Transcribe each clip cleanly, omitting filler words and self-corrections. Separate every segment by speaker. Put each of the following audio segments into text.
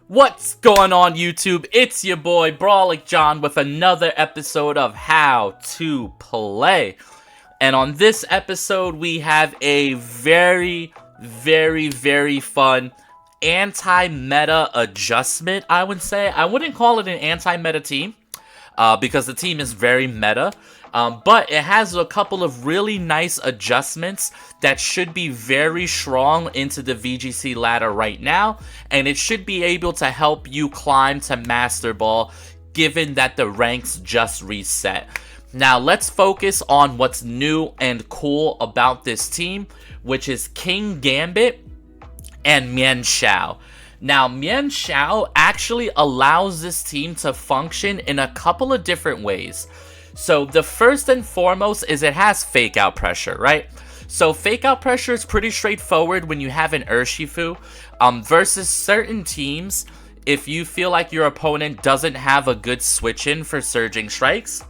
Speaker 1: What's going on, YouTube? It's your boy Brawlic John with another episode of How to Play. And on this episode, we have a very fun anti-meta adjustment, I would say. I wouldn't call it an anti-meta team, because the team is very meta. But it has a couple of really nice adjustments that should be very strong into the VGC ladder right now, and it should be able to help you climb to Master Ball, given that the ranks just reset. Now let's focus on what's new and cool about this team, which is KINGAMBIT and MIENSHAO. Now, MIENSHAO actually allows this team to function in a couple of different ways. So the first and foremost is it has fake out pressure, right? So fake out pressure is pretty straightforward when you have an Urshifu versus certain teams. If you feel like your opponent doesn't have a good switch in for surging strikes,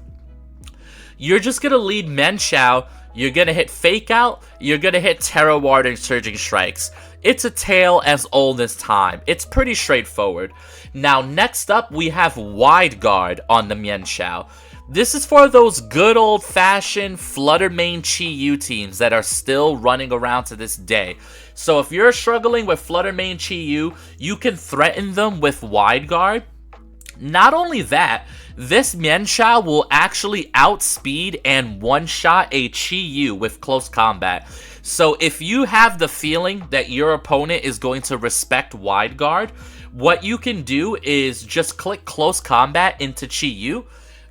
Speaker 1: you're just gonna lead MIENSHAO. You're gonna hit fake out, you're gonna hit Terra Ward and surging strikes. It's a tale as old as time. It's pretty straightforward. Now next up we have wide guard on the MIENSHAO. This is for those good old-fashioned Flutter Main Chi-Yu teams that are still running around to this day. So if you're struggling with Flutter Main Chi-Yu, you can threaten them with wide guard. Not only that, this MIENSHAO will actually outspeed and one-shot a Chi-Yu with close combat. So if you have the feeling that your opponent is going to respect wide guard, what you can do is just click close combat into Chi-Yu.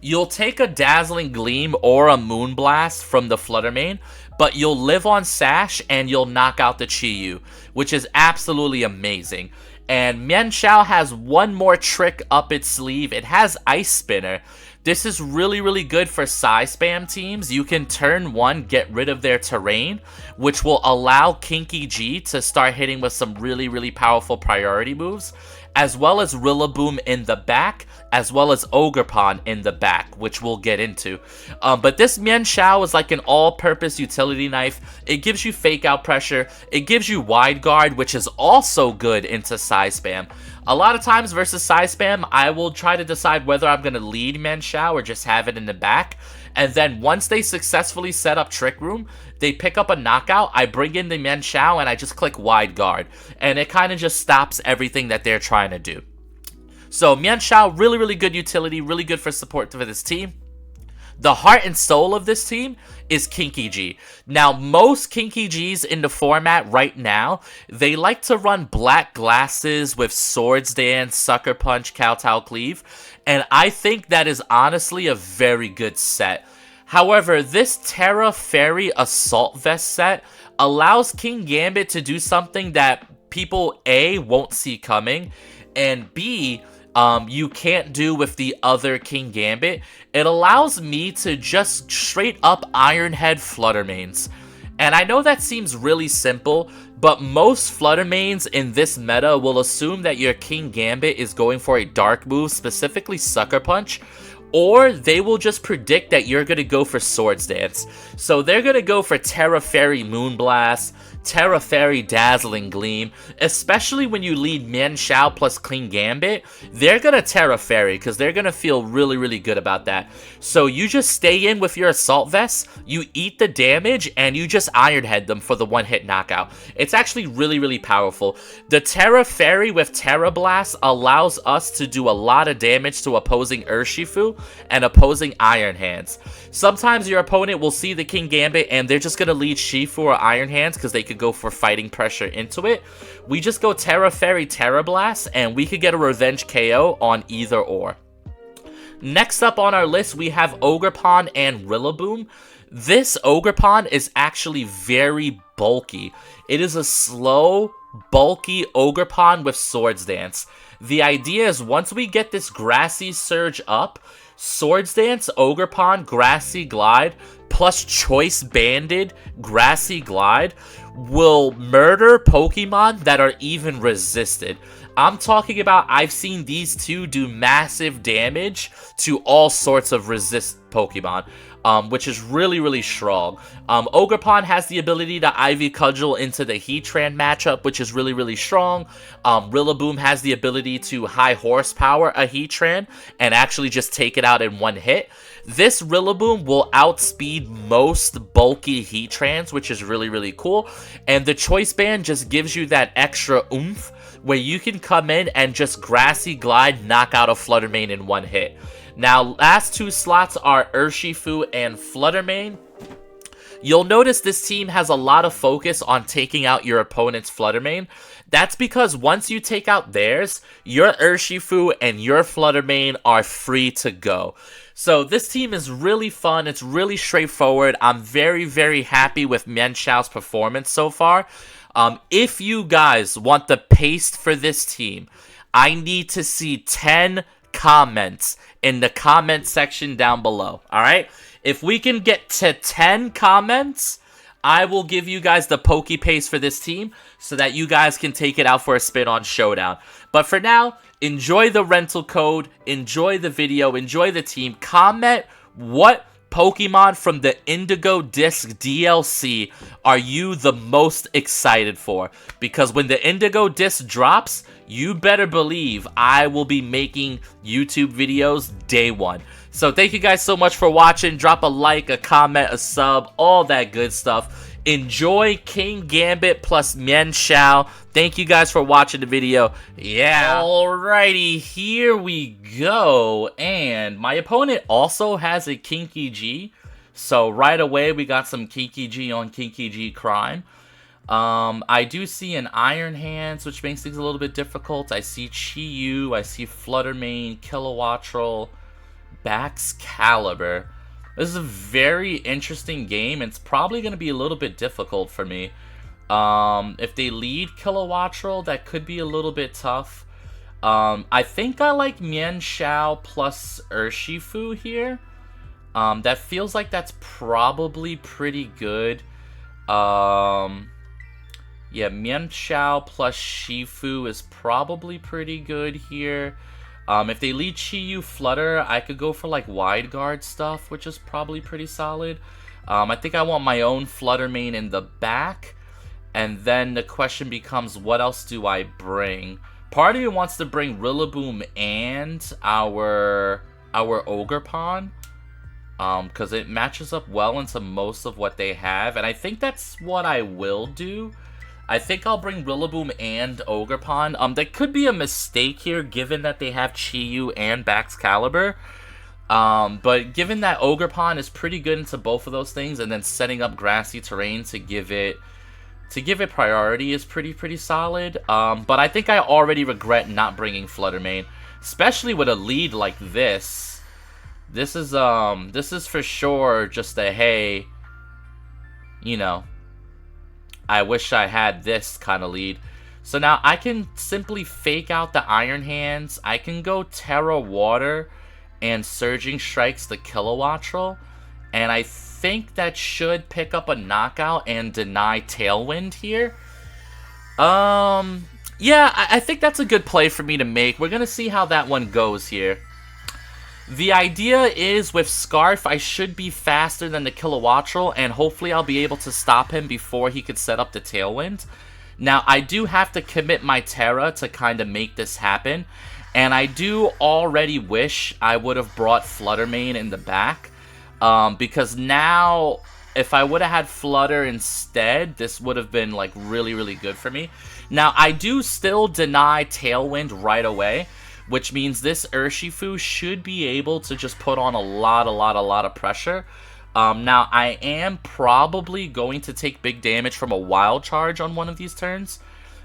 Speaker 1: You'll take a Dazzling Gleam or a Moonblast from the Flutter Main, but you'll live on Sash and you'll knock out the Chi-Yu, which is absolutely amazing. And MIENSHAO has one more trick up its sleeve. It has Ice Spinner. This is really good for Psy Spam teams. You can turn one, get rid of their terrain, which will allow Kinky G to start hitting with some really powerful priority moves, as well as Rillaboom in the back, as well as Ogerpon in the back, which we'll get into. But this MIENSHAO is like an all-purpose utility knife. It gives you fake out pressure. It gives you wide guard, which is also good into Psy Spam. A lot of times versus Psy Spam, I will try to decide whether I'm going to lead MIENSHAO or just have it in the back. And then once they successfully set up Trick Room, they pick up a knockout, I bring in the MIENSHAO, and I just click wide guard. And it kind of just stops everything that they're trying to do. So MIENSHAO, really good utility, really good for support for this team. The heart and soul of this team is Kinky G. Now, most Kinky Gs in the format right now, they like to run black glasses with Swords Dance, Sucker Punch, Kowtow Cleave, and I think that is honestly a very good set. However, this Terra Fairy Assault Vest set allows KINGAMBIT to do something that people A, won't see coming, and B, you can't do with the other KINGAMBIT. It allows me to just straight up Iron Head Flutter Mains. And I know that seems really simple, but most Flutter Mains in this meta will assume that your KINGAMBIT is going for a dark move, specifically Sucker Punch, or they will just predict that you're going to go for Swords Dance. So they're going to go for Terra Fairy Moonblast, Terra Fairy Dazzling Gleam, especially when you lead MIENSHAO plus KINGAMBIT. They're going to Terra Fairy because they're going to feel really good about that. So you just stay in with your Assault Vest, you eat the damage, and you just Iron Head them for the one-hit knockout. It's actually really powerful. The Terra Fairy with Terra Blast allows us to do a lot of damage to opposing Urshifu and opposing Iron Hands. Sometimes your opponent will see the KINGAMBIT and they're just going to lead Shifu or Iron Hands because they could go for fighting pressure into it. We just go Terra Fairy, Terra Blast, and we could get a revenge KO on either or. Next up on our list, we have Ogerpon and Rillaboom. This Ogerpon is actually very bulky. It is a slow, bulky Ogerpon with Swords Dance. The idea is once we get this Grassy Surge up, Swords Dance, Ogerpon, Grassy Glide, plus Choice Banded, Grassy Glide will murder Pokemon that are even resisted. I'm talking about I've seen these two do massive damage to all sorts of resist Pokemon, which is really, really strong. Ogerpon has the ability to Ivy Cudgel into the Heatran matchup, which is really, really strong. Rillaboom has the ability to high horsepower a Heatran and actually just take it out in one hit. This Rillaboom will outspeed most bulky Heatrans, which is really, really cool. And the Choice Band just gives you that extra oomph where you can come in and just Grassy Glide, knock out a Flutter Mane in one hit. Now, last two slots are Urshifu and Flutter Mane. You'll notice this team has a lot of focus on taking out your opponent's Flutter Mane. That's because once you take out theirs, your Urshifu and your Flutter Mane are free to go. So this team is really fun. It's really straightforward. I'm very, very happy with MIENSHAO's performance so far. If you guys want the paste for this team, I need to see 10 comments in the comment section down below. Alright? If we can get to 10 comments, I will give you guys the Poke Paste for this team so that you guys can take it out for a spin on Showdown. But for now, enjoy the rental code, enjoy the video, enjoy the team. Comment what Pokemon from the Indigo Disc DLC are you the most excited for? Because when the Indigo Disc drops, you better believe I will be making YouTube videos day one. So thank you guys so much for watching. Drop a like, a comment, a sub, all that good stuff. Enjoy Kingambit plus MIENSHAO. Thank you guys for watching the video. Yeah. Alrighty, here we go. And my opponent also has a Kinky G. So right away, we got some Kinky G on Kinky G crime. I do see an Iron Hands, which makes things a little bit difficult. I see Chi-Yu, I see Flutter Mane, Kilowattrel, Baxcalibur. This is a very interesting game. It's probably going to be a little bit difficult for me. If they lead Kilowattrel, that could be a little bit tough. I think I like MIENSHAO plus Urshifu here. That feels like that's probably pretty good. Yeah, MIENSHAO plus Shifu is probably pretty good here. If they lead Chi-Yu Flutter, I could go for like Wide Guard stuff, which is probably pretty solid. I think I want my own Flutter Mane in the back. And then the question becomes, what else do I bring? Part of me wants to bring Rillaboom and our Ogerpon. Because it matches up well into most of what they have. And I think that's what I will do. I think I'll bring Rillaboom and Ogerpon. That could be a mistake here, given that they have Chi-Yu and Baxcalibur. But given that Ogerpon is pretty good into both of those things, and then setting up grassy terrain to give it priority is pretty solid. But I think I already regret not bringing Flutter Mane, especially with a lead like this. This is for sure just a, hey, you know, I wish I had this kind of lead. So now I can simply fake out the Iron Hands. I can go Terra Water and Surging Strikes the Kilowattrel. And I think that should pick up a knockout and deny Tailwind here. Yeah, I think that's a good play for me to make. We're going to see how that one goes here. The idea is with Scarf, I should be faster than the Kilowattrel, and hopefully I'll be able to stop him before he could set up the Tailwind. Now, I do have to commit my Terra to kind of make this happen, and I do already wish I would have brought Flutter Mane in the back, because now, if I would have had Flutter instead, this would have been like really good for me. Now, I do still deny Tailwind right away, which means this Urshifu should be able to just put on a lot of pressure. Now, I am probably going to take big damage from a Wild Charge on one of these turns.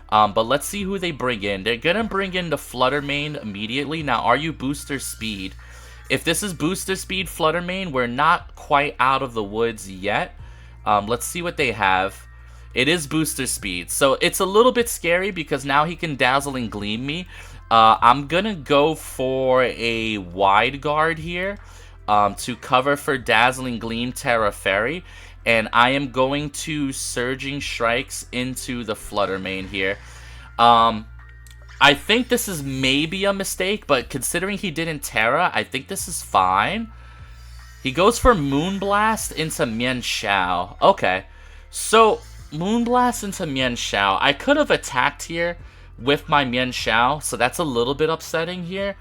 Speaker 1: But let's see who they bring in. They're going to bring in the Flutter Mane immediately. Now, are you Booster Speed? If this is Booster Speed Flutter Mane, we're not quite out of the woods yet. Let's see what they have. It is Booster Speed. So it's a little bit scary because now he can Dazzle and Gleam me. I'm gonna go for a Wide Guard here to cover for Dazzling Gleam Terra Fairy, and I am going to Surging Strikes into the Flutter Mane here. I think this is maybe a mistake, but considering he didn't Terra, I think this is fine. He goes for Moonblast into MIENSHAO. Okay, so Moonblast into MIENSHAO. I could have attacked here with my MIENSHAO, so that's a little bit upsetting here.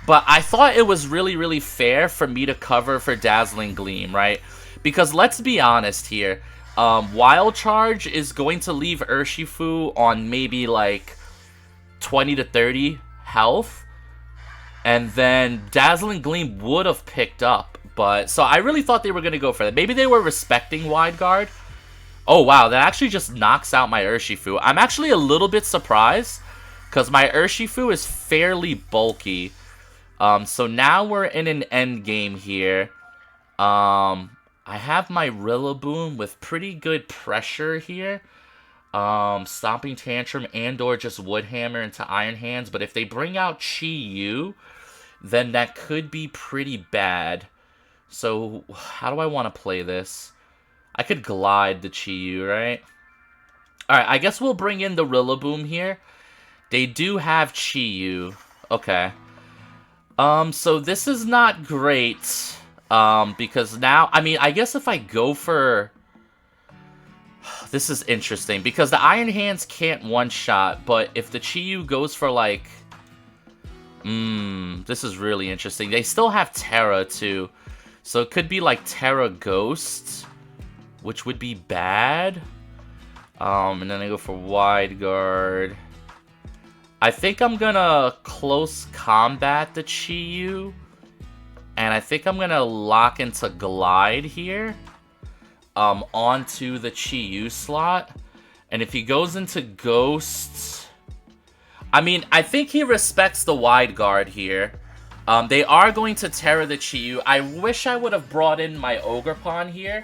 Speaker 1: But I thought it was really fair for me to cover for Dazzling Gleam, right? Because let's be honest here. Wild Charge is going to leave Urshifu on maybe like 20 to 30 health. And then Dazzling Gleam would have picked up. But so I really thought they were going to go for that. Maybe they were respecting Wide Guard. Oh wow, that actually just knocks out my Urshifu. I'm actually a little bit surprised because my Urshifu is fairly bulky. So now we're in an end game here. I have my Rillaboom with pretty good pressure here. Stomping Tantrum and or just Wood Hammer into Iron Hands. But if they bring out Chi-Yu, then that could be pretty bad. So how do I want to play this? I could glide the Chi-Yu, right? Alright, I guess we'll bring in the Rillaboom here. They do have Chi-Yu. Okay. So this is not great. Because now, I mean, I guess if I go for... This is interesting, because the Iron Hands can't one-shot, but if the Chi-Yu goes for, like... this is really interesting. They still have Terra, too. So it could be, like, Terra Ghost, which would be bad. And then I go for Wide Guard. I think I'm gonna close combat the Chi-Yu. And I think I'm gonna lock into Glide here. Onto the Chi-Yu slot. And if he goes into Ghost... I mean, I think he respects the Wide Guard here. They are going to Terra the Chi-Yu. I wish I would have brought in my Ogerpon here.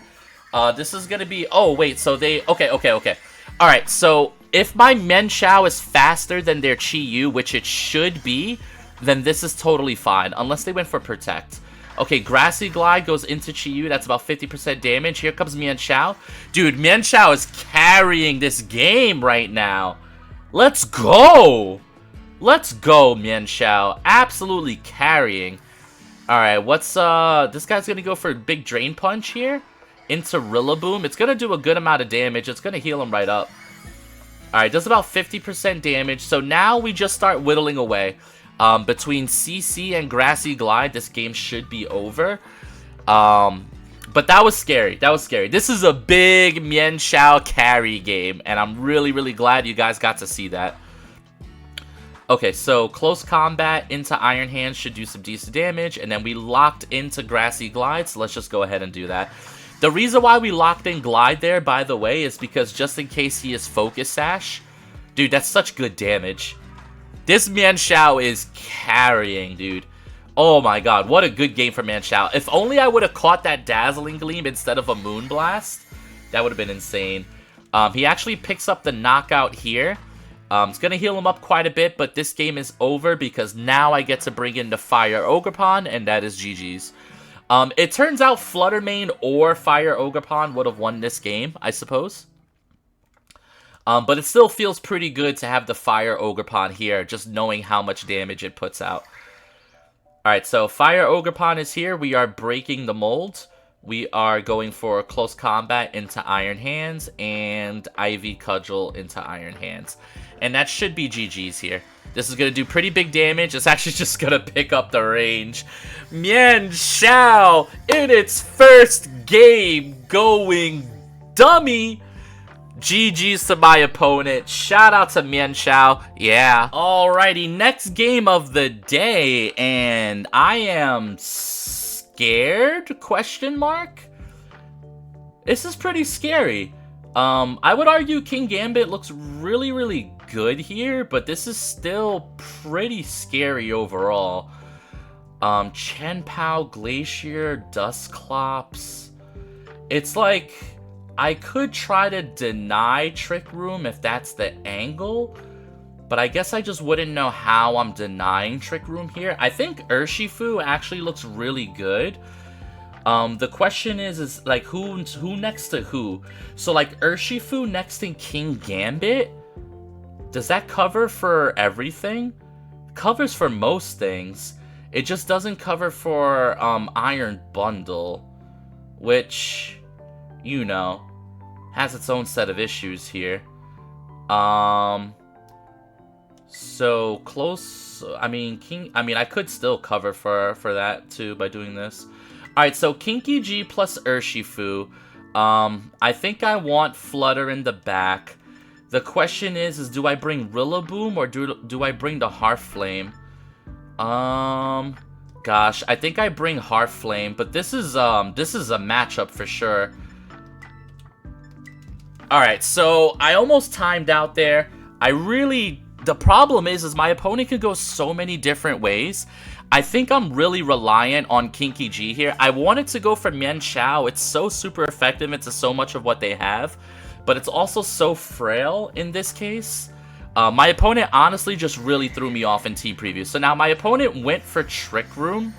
Speaker 1: This is gonna be... Oh, wait, so they... Okay. Alright, so if my MIENSHAO is faster than their Chi-Yu, which it should be, then this is totally fine. Unless they went for Protect. Okay, Grassy Glide goes into Chi-Yu. That's about 50% damage. Here comes MIENSHAO. Dude, MIENSHAO is carrying this game right now. Let's go! Let's go, MIENSHAO. Absolutely carrying. Alright, what's, this guy's gonna go for a big Drain Punch here. Into Rillaboom. It's gonna do a good amount of damage. It's gonna heal him right up. Alright, does about 50% damage. So now we just start whittling away. Between CC and Grassy Glide, this game should be over. But that was scary. That was scary. This is a big MIENSHAO carry game, and I'm really glad you guys got to see that. Okay, so close combat into Iron Hands should do some decent damage, and then we locked into Grassy Glide, so let's just go ahead and do that. The reason why we locked in Glide there, by the way, is because just in case he is Focus Sash. Dude, that's such good damage. This MIENSHAO is carrying, dude. Oh my god, what a good game for MIENSHAO. If only I would have caught that Dazzling Gleam instead of a Moonblast. That would have been insane. He actually picks up the knockout here. It's going to heal him up quite a bit, but this game is over because now I get to bring in the Fire Ogerpon, and that is GG's. It turns out Fluttermane or Fire Ogerpon would have won this game, I suppose. But it still feels pretty good to have the Fire Ogerpon here, just knowing how much damage it puts out. Alright, so Fire Ogerpon is here. We are breaking the mold. We are going for close combat into Iron Hands and Ivy Cudgel into Iron Hands. And that should be GG's here. This is going to do pretty big damage. It's actually just going to pick up the range. MIENSHAO in its first game going dummy. GG's to my opponent. Shout out to MIENSHAO. Yeah. Alrighty, next game of the day. And I am scared? Question mark? This is pretty scary. I would argue Kingambit looks really good here, but this is still pretty scary overall. Chenpao, Glacier, Dusclops. It's like, I could try to deny Trick Room if that's the angle, but I guess I just wouldn't know how I'm denying Trick Room here. I think Urshifu actually looks really good. The question is like who next to who? So like Urshifu next in Kingambit? Does that cover for everything? Covers for most things. It just doesn't cover for Iron Bundle, which, you know, has its own set of issues here. So close. I mean, I could still cover for that too by doing this. All right, so Kinky G plus Urshifu. I think I want Flutter in the back. The question is do I bring Rillaboom or do I bring the Heartflame? Gosh, I think I bring Heartflame, but this is a matchup for sure. All right, so I almost timed out there. The problem is my opponent can go so many different ways. I think I'm really reliant on Kinky G here. I wanted to go for MIENSHAO. It's so super effective into so much of what they have, but it's also so frail in this case. My opponent honestly just really threw me off in team preview. So now my opponent went for Trick Room.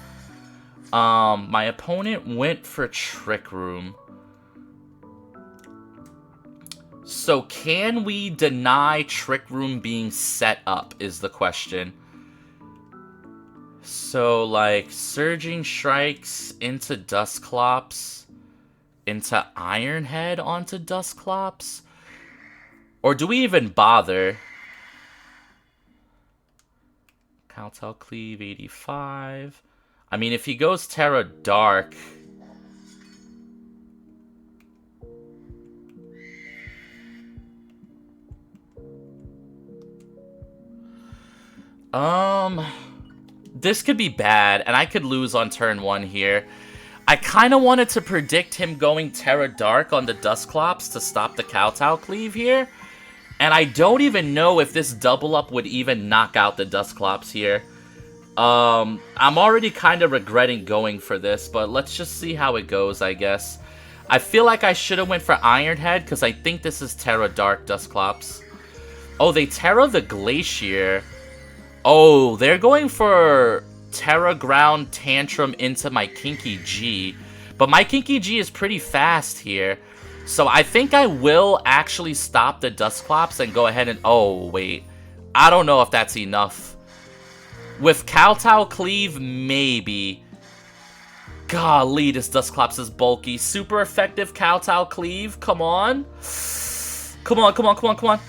Speaker 1: So can we deny Trick Room being set up is the question. So like Surging Strikes into Dusclops, into Iron Head onto Dusclops? Or do we even bother? Kowtow Cleave 85. I mean, if he goes Terra Dark, this could be bad, and I could lose on turn 1 here. I kind of wanted to predict him going Terra Dark on the Dusclops to stop the Kowtow Cleave here. And I don't even know if this double up would even knock out the Dusclops here. I'm already kind of regretting going for this, but let's just see how it goes, I guess. I feel like I should have went for Iron Head, because I think this is Terra Dark Dusclops. Oh, they Terra the Glacier. Oh, they're going for Terra Ground Tantrum into my Kinky G. But my Kinky G is pretty fast here. So I think I will actually stop the Dusclops and go ahead and... Oh, wait. I don't know if that's enough. With Kowtow Cleave, maybe. Golly, this Dusclops is bulky. Super effective Kowtow Cleave. Come on. Come on, come on, come on, come on.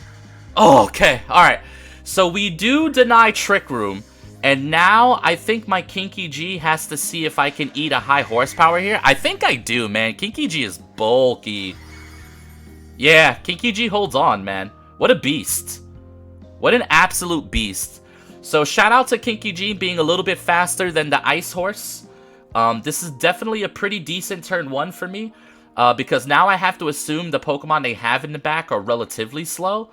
Speaker 1: Oh, okay. Alright. So we do deny Trick Room. And now I think my Kinky G has to see if I can eat a high horsepower here. I think I do, man. Kinky G is bulky. Yeah, Kinky G holds on, man. What a beast. What an absolute beast. So shout out to Kinky G being a little bit faster than the Ice Horse. This is definitely a pretty decent turn 1 for me. Because now I have to assume the Pokemon they have in the back are relatively slow.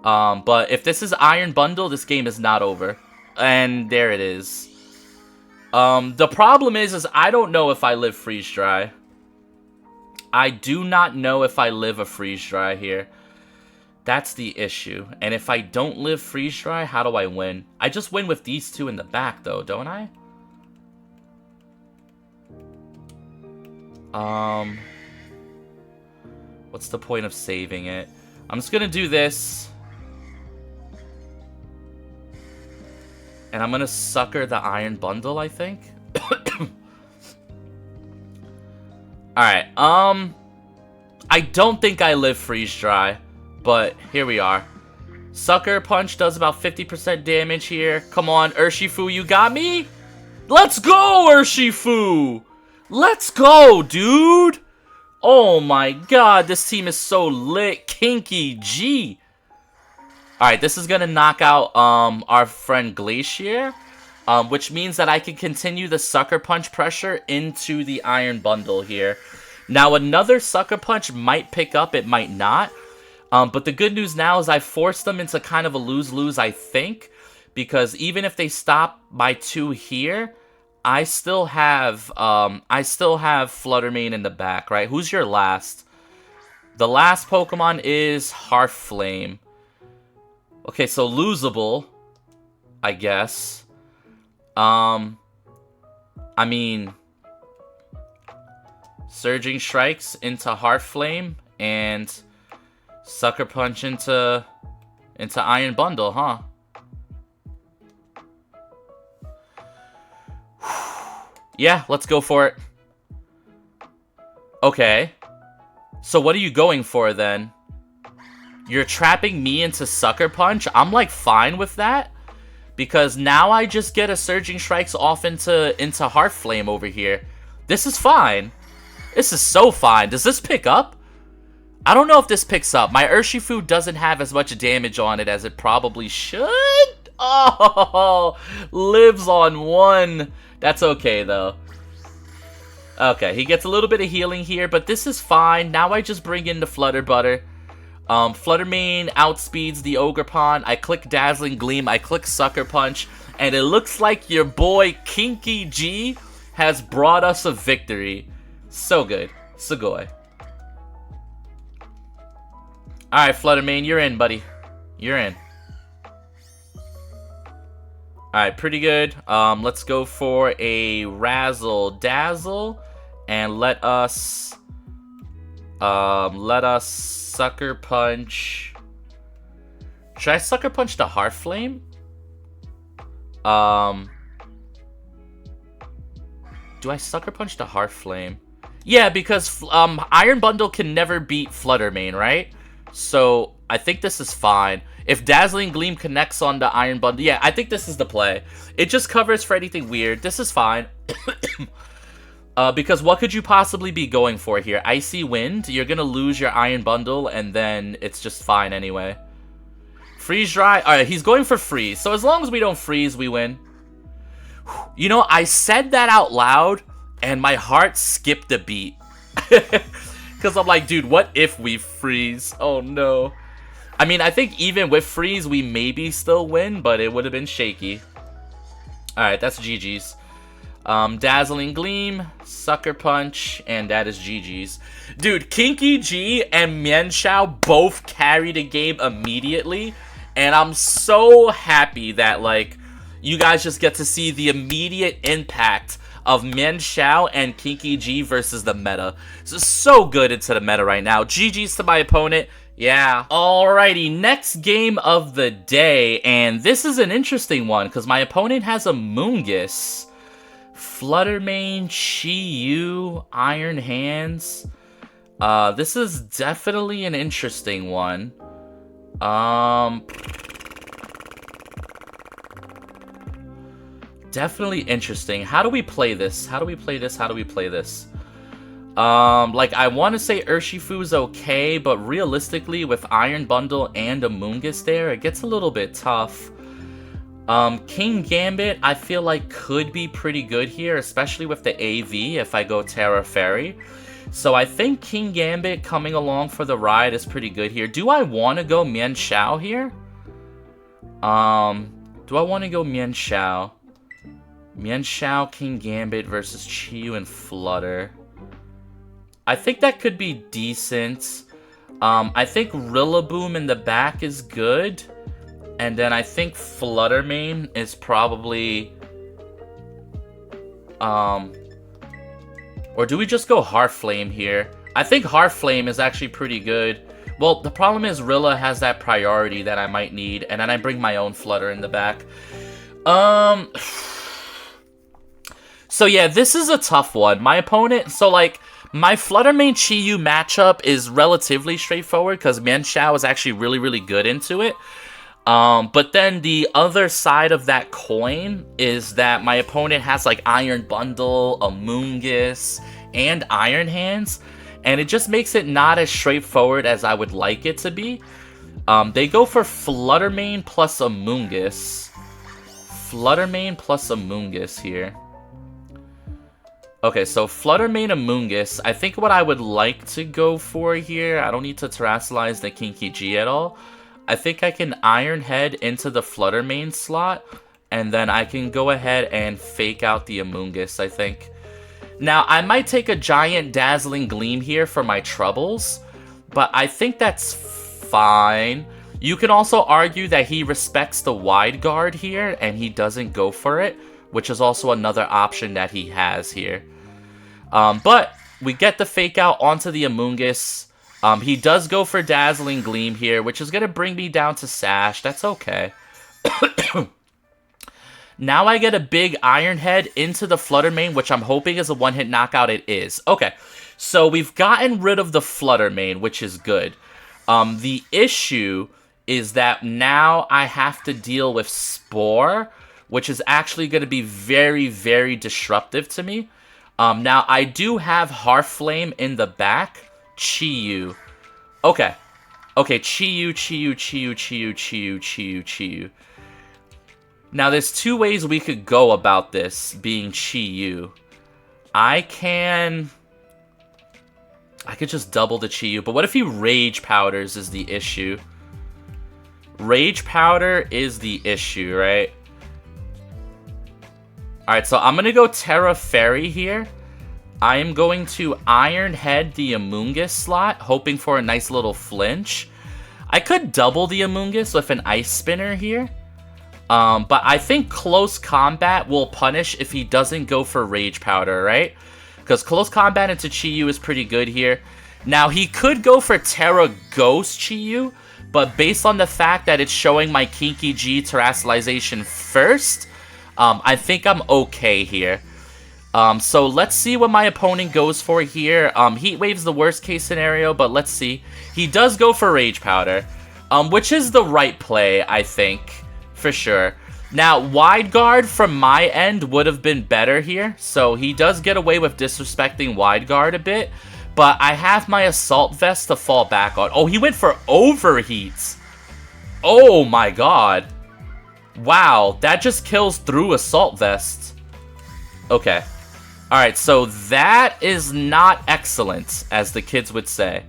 Speaker 1: But if this is Iron Bundle, this game is not over. And there it is. The problem is I don't know if I live Freeze Dry. I do not know if I live a Freeze Dry here. That's the issue. And if I don't live Freeze Dry, how do I win? I just win with these two in the back, though, don't I? What's the point of saving it? I'm just gonna do this. And I'm gonna sucker the Iron Bundle, I think. Alright, I don't think I live Freeze Dry, but here we are. Sucker Punch does about 50% damage here. Come on, Urshifu, you got me? Let's go, Urshifu! Let's go, dude! Oh my god, this team is so lit. Kinky G. Alright, this is gonna knock out our friend Glacier, which means that I can continue the Sucker Punch pressure into the Iron Bundle here. Now, another Sucker Punch might pick up, it might not. But the good news now is I forced them into kind of a lose-lose, I think. Because even if they stop by 2 here, I still have Fluttermane in the back, right? Who's your last? The last Pokemon is Heartflame. Okay, so losable, I guess. I mean, Surging Strikes into Heartflame and Sucker Punch into into Iron Bundle, huh? Yeah, let's go for it. Okay. So what are you going for then? You're trapping me into Sucker Punch? I'm like fine with that. Because now I just get a Surging Strikes off into Heart Flame over here. This is fine. This is so fine. Does this pick up? I don't know if this picks up. My Urshifu doesn't have as much damage on it as it probably should. Oh, lives on 1. That's okay, though. Okay, he gets a little bit of healing here, but this is fine. Now I just bring in the Flutter Butter. Flutter Mane outspeeds the Ogerpon. I click Dazzling Gleam. I click Sucker Punch. And it looks like your boy Kinky G has brought us a victory. So good. Sugoi. Alright, Flutter Mane, you're in, buddy. You're in. Alright, pretty good. Let's go for a Razzle Dazzle. And let us Sucker Punch. Should I Sucker Punch the Heart Flame? Do I Sucker Punch the Heart Flame? Yeah, because Iron Bundle can never beat Flutter Mane, right? So I think this is fine. If Dazzling Gleam connects on the Iron Bundle, yeah, I think this is the play. It just covers for anything weird. This is fine. Because what could you possibly be going for here? Icy Wind, you're gonna lose your Iron Bundle, and then it's just fine anyway. Freeze Dry, alright, he's going for Freeze. So as long as we don't freeze, we win. You know, I said that out loud, and my heart skipped a beat. Because I'm like, dude, what if we freeze? Oh no. I mean, I think even with freeze, we maybe still win, but it would have been shaky. Alright, that's GG's. Dazzling Gleam, Sucker Punch, and that is GG's. Dude, Kinky G and MIENSHAO both carried a game immediately, and I'm so happy that, like, you guys just get to see the immediate impact of MIENSHAO and Kinky G versus the meta. This is so good into the meta right now. GG's to my opponent. Yeah. Alrighty, next game of the day, and this is an interesting one, because my opponent has a Moongus. Flutter Mane, Chi-Yu, Iron Hands. This is definitely an interesting one. Definitely interesting. How do we play this? How do we play this? How do we play this? Like, I want to say Urshifu's okay, but realistically, with Iron Bundle and a Moongus there, it gets a little bit tough. Kingambit, I feel like could be pretty good here, especially with the AV if I go Terra Fairy. So I think Kingambit coming along for the ride is pretty good here. Do I want to go MIENSHAO here? Do I want to go MIENSHAO? MIENSHAO, Kingambit versus Chi-Yu and Flutter. I think that could be decent. I think Rillaboom in the back is good. And then I think Flutter Mane is probably... Or do we just go Heart Flame here? I think Heart Flame is actually pretty good. Well, the problem is Rilla has that priority that I might need. And then I bring my own Flutter in the back. So yeah, this is a tough one. My opponent... So like... My Flutter Mane Chi-Yu matchup is relatively straightforward because MIENSHAO is actually really, really good into it. But then the other side of that coin is that my opponent has like Iron Bundle, a Moongus, and Iron Hands. And it just makes it not as straightforward as I would like it to be. They go for Flutter Mane plus a Moongus. Flutter Mane plus a Moongus here. Okay, so Flutter Mane a Moongus. I think what I would like to go for here, I don't need to terrestrialize the Kinky G at all. I think I can Iron Head into the Flutter Mane slot, and then I can go ahead and fake out the Amoonguss, I think. Now, I might take a giant Dazzling Gleam here for my troubles, but I think that's fine. You can also argue that he respects the wide guard here, and he doesn't go for it, which is also another option that he has here. But we get the fake out onto the Amoonguss. He does go for Dazzling Gleam here, which is going to bring me down to Sash. That's okay. Now I get a big Iron Head into the Flutter Mane, which I'm hoping is a one-hit knockout. It is. Okay, so we've gotten rid of the Flutter Mane, which is good. The issue is that now I have to deal with Spore, which is actually going to be very, very disruptive to me. Now, I do have Hearth Flame in the back. Chi-Yu. Okay. Okay, Chi-Yu, Chi-Yu, Chi-Yu, Chi-Yu, Chi-Yu, Chi-Yu, Chi-Yu. Now, there's two ways we could go about this being Chi-Yu. I could just double the Chi-Yu, but what if he Rage Powders is the issue? Rage Powder is the issue, right? Alright, so I'm going to go Terra Fairy here. I am going to Iron Head the Amoonguss slot, hoping for a nice little flinch. I could double the Amoonguss with an Ice Spinner here. But I think Close Combat will punish if he doesn't go for Rage Powder, right? Because Close Combat into Chi-Yu is pretty good here. Now, he could go for Terra Ghost Chi-Yu, but based on the fact that it's showing my Kinky G Terastallization first, I think I'm okay here. So let's see what my opponent goes for here. Heat Wave's the worst case scenario, but let's see. He does go for Rage Powder, which is the right play, I think, for sure. Now, Wide Guard from my end would have been better here, so he does get away with disrespecting Wide Guard a bit, but I have my Assault Vest to fall back on. Oh, he went for Overheats. Oh my god. Wow, that just kills through Assault Vest. Okay. Alright, so that is not excellent, as the kids would say.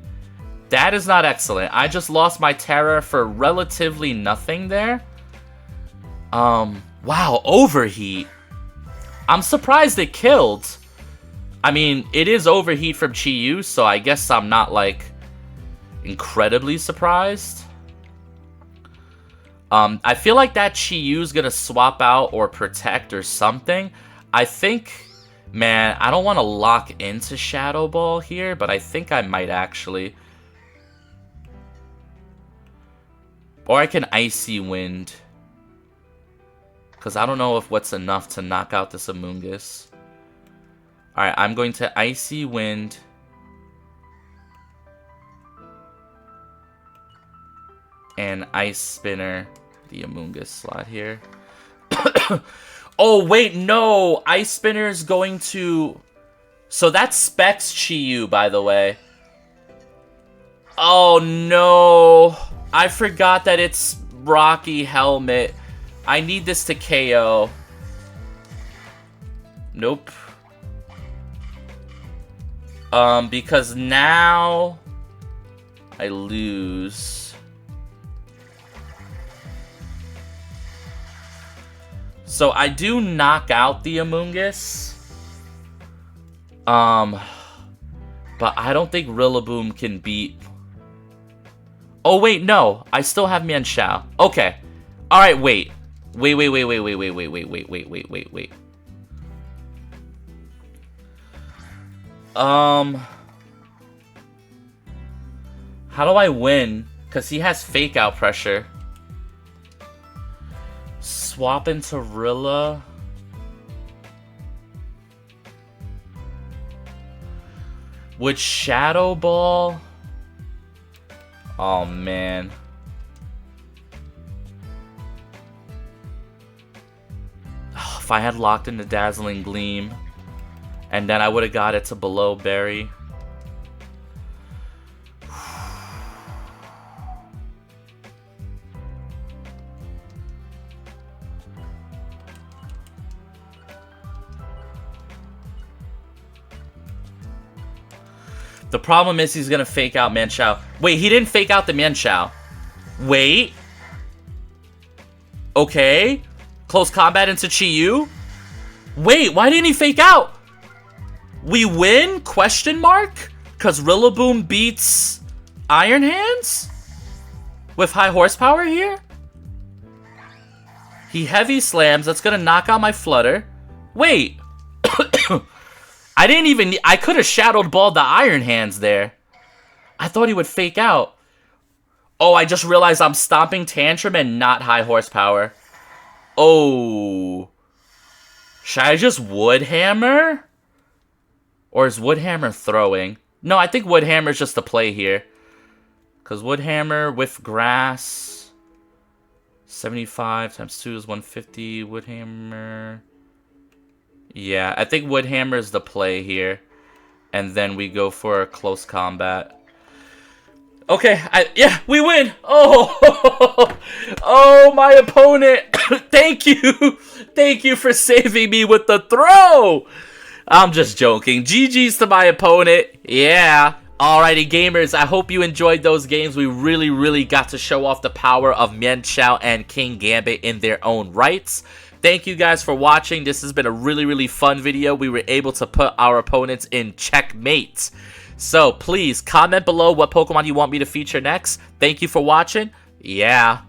Speaker 1: That is not excellent. I just lost my Terra for relatively nothing there. Wow, Overheat. I'm surprised it killed. I mean, it is Overheat from Chi-Yu, so I guess I'm not, like, incredibly surprised. I feel like that Chi-Yu's gonna swap out or protect or something. I think, man, I don't want to lock into Shadow Ball here, but I think I might actually. Or I can Icy Wind. Because I don't know if what's enough to knock out this Amoonguss. Alright, I'm going to Icy Wind. And Ice Spinner the Amoonguss slot here. Oh, wait, no! Ice Spinner is going to... So that's Specs Chi-Yu, by the way. Oh, no! I forgot that it's Rocky Helmet. I need this to KO. Nope. Because now... I lose... So I do knock out the Amoonguss. But I don't think Rillaboom can beat... Oh, wait, no. I still have MIENSHAO. Okay. Alright, wait. Wait. How do I win? Because he has Fake Out pressure. Swap into Rilla. With Shadow Ball. Oh, man. Oh, if I had locked in the Dazzling Gleam. And then I would have got it to below Berry. The problem is he's going to fake out MIENSHAO. Wait, he didn't fake out the MIENSHAO. Wait. Okay. Close Combat into Chi-Yu. Wait, why didn't he fake out? We win? Question mark? Because Rillaboom beats Iron Hands? With high horsepower here? He Heavy Slams. That's going to knock out my Flutter. Wait. I could have Shadowed Balled the Iron Hands there. I thought he would fake out. Oh, I just realized I'm stomping Tantrum and not high horsepower. Oh. Should I just Wood Hammer? Or is Wood Hammer throwing? No, I think Wood Hammer is just the play here. Because Wood Hammer with grass. 75 times 2 is 150. Wood Hammer. Yeah, I think Wood Hammer is the play here. And then we go for a close combat. Okay, yeah, we win. Oh, oh, my opponent. Thank you. Thank you for saving me with the throw. I'm just joking. GG's to my opponent. Yeah. Alrighty, gamers, I hope you enjoyed those games. We really got to show off the power of MIENSHAO and KINGAMBIT in their own rights. Thank you guys for watching. This has been a really fun video. We were able to put our opponents in checkmate. So please comment below what Pokemon you want me to feature next. Thank you for watching. Yeah.